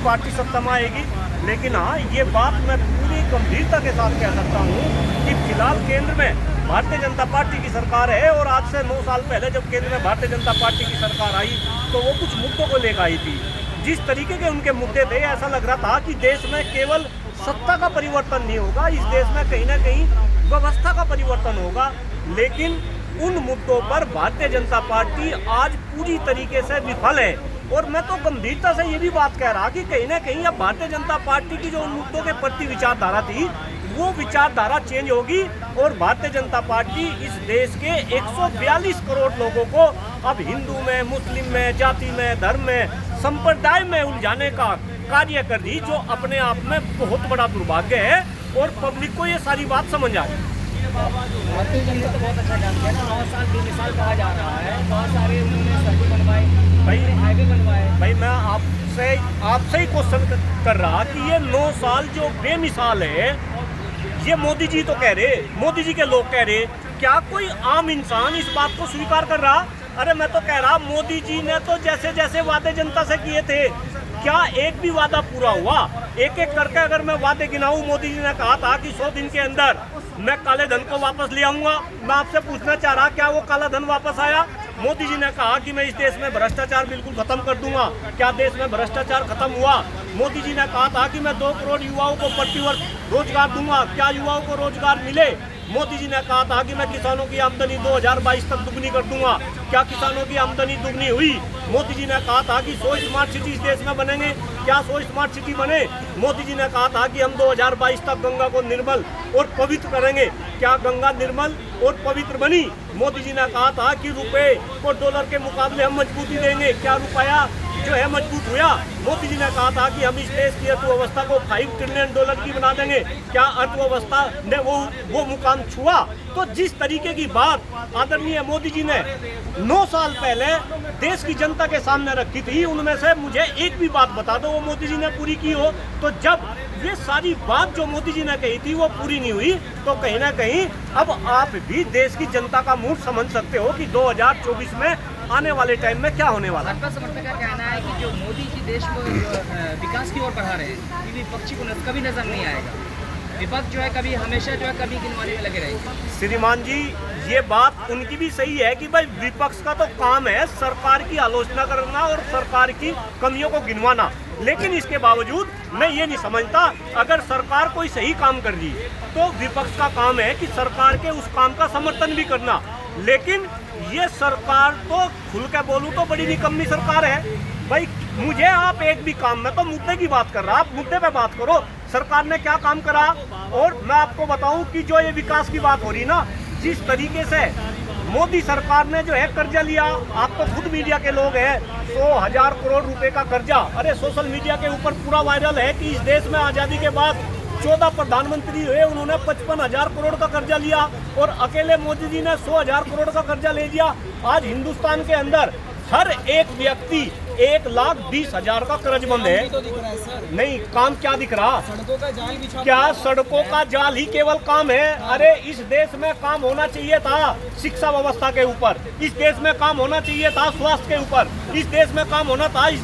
Party सत्ता में आएगी। लेकिन हाँ, ये बात मैं पूरी गंभीरता के साथ कह सकता हूँ कि फिलहाल केंद्र में भारतीय जनता पार्टी की सरकार है, और आज से 9 साल पहले जब केंद्र में भारतीय जनता पार्टी की सरकार आई तो वो कुछ मुद्दों को लेकर आई थी। जिस तरीके के उनके मुद्दे थे, ऐसा लग रहा था कि देश में केवल सत्ता का परिवर्तन नहीं होगा, इस देश में कहीं ना कहीं व्यवस्था का परिवर्तन होगा। लेकिन उन मुद्दों पर भारतीय जनता पार्टी आज पूरी तरीके से विफल है। और मैं तो गंभीरता से ये भी बात कह रहा कि कहीं ना कहीं अब भारतीय जनता पार्टी की जो उन मुद्दों के प्रति विचारधारा थी, वो विचारधारा चेंज होगी और भारतीय जनता पार्टी इस देश के 142 करोड़ लोगों को अब हिंदू में, मुस्लिम में, जाति में, धर्म में, संप्रदाय में उलझाने का कार्य कर रही, जो अपने आप में बहुत बड़ा दुर्भाग्य है। और पब्लिक को ये सारी बात समझ आ रही। भारतीय जनता तो बहुत अच्छा काम किया ना, 9 साल बेमिसाल कहा जा रहा है, बहुत सारे उन्होंने सड़कें बनवाए, हाईवे बनवाए। भाई मैं आपसे ही क्वेश्चन कर रहा कि ये 9 साल जो बेमिसाल है, ये मोदी जी तो कह रहे, मोदी जी के लोग कह रहे, क्या कोई आम इंसान इस बात को स्वीकार कर रहा? अरे मैं तो कह रहा, मोदी जी ने तो जैसे जैसे वादे जनता से किए थे, क्या एक भी वादा पूरा हुआ? एक एक करके अगर मैं वादे गिनाऊं, मोदी जी ने कहा था कि 100 दिन के अंदर मैं काले धन को वापस ले आऊंगा। मैं आपसे पूछना चाह रहा, क्या वो काला धन वापस आया? मोदी जी ने कहा कि मैं इस देश में भ्रष्टाचार बिल्कुल खत्म कर दूंगा। क्या देश में भ्रष्टाचार खत्म हुआ? मोदी जी ने कहा था कि मैं 2 करोड़ युवाओं को प्रतिवर्ष रोजगार दूंगा। क्या युवाओं को रोजगार मिले? मोदी जी ने कहा था कि मैं किसानों की आमदनी 2022 तक दुगनी कर दूंगा। क्या किसानों की आमदनी दुगनी हुई? मोदी जी ने कहा था कि 100 स्मार्ट सिटी इस देश में बनेंगे। क्या 100 स्मार्ट सिटी बने? मोदी जी ने कहा था कि हम 2022 तक गंगा को निर्मल और पवित्र करेंगे। क्या गंगा निर्मल और पवित्र बनी? मोदी जी ने कहा था कि रुपए को डॉलर के मुकाबले हम मजबूती देंगे। क्या रुपया जो है मजबूत हुआ? मोदी जी ने कहा था कि हम इस देश की अर्थव्यवस्था को $5 ट्रिलियन की बना देंगे। क्या अर्थव्यवस्था ने वो मुकाम छुआ? तो जिस तरीके की बात आदरणीय मोदी जी ने 9 साल पहले देश की जनता के सामने रखी थी, उनमें से मुझे एक भी बात बता दो वो मोदी जी ने पूरी की हो। तो जब ये सारी बात जो मोदी जी ने कही थी वो पूरी नहीं हुई, तो कहीं ना कहीं अब आप भी देश की जनता का मूड समझ सकते हो कि 2024 में आने वाले टाइम में क्या होने वाला है। भाजपा समर्थक का कहना है कि जो मोदी जी देश को विकास की ओर बढ़ा रहे हैं, कि विपक्षी को कभी नजर नहीं आएगा। विपक्ष जो है कभी हमेशा जो है कभी गिनवाने में लगे रहेंगे। श्रीमान जी, ये बात उनकी भी सही है कि भाई विपक्ष का तो काम है सरकार की आलोचना करना और सरकार की कमियों को गिनवाना। लेकिन इसके बावजूद मैं ये नहीं समझता, अगर सरकार कोई सही काम कर रही है तो विपक्ष का काम है कि सरकार के उस काम का समर्थन भी करना। लेकिन ये सरकार तो खुल के बोलूं तो बड़ी निकम्मी सरकार है। भाई मुझे आप एक भी काम में तो मुद्दे की बात कर रहा, आप मुद्दे पे बात करो, सरकार ने क्या काम करा। और मैं आपको बताऊं कि जो ये विकास की बात हो रही ना, जिस तरीके से मोदी सरकार ने जो है कर्जा लिया, आप तो खुद मीडिया के लोग हैं, 100,000 करोड़ रुपए का कर्जा। अरे सोशल मीडिया के ऊपर पूरा वायरल है कि इस देश में आज़ादी के बाद 14 प्रधानमंत्री हुए, उन्होंने 55,000 करोड़ का कर्जा लिया और अकेले मोदी जी ने 100,000 करोड़ का कर्जा ले लिया। आज हिंदुस्तान के अंदर हर एक व्यक्ति 1,20,000 का कर्जबंद है। नहीं, काम क्या दिख रहा? सड़कों का जाल बिछा, क्या सड़कों का जाल ही केवल काम है? अरे इस देश में काम होना चाहिए था शिक्षा व्यवस्था के ऊपर, इस देश में काम होना चाहिए था स्वास्थ्य के ऊपर, इस देश में काम होना था इस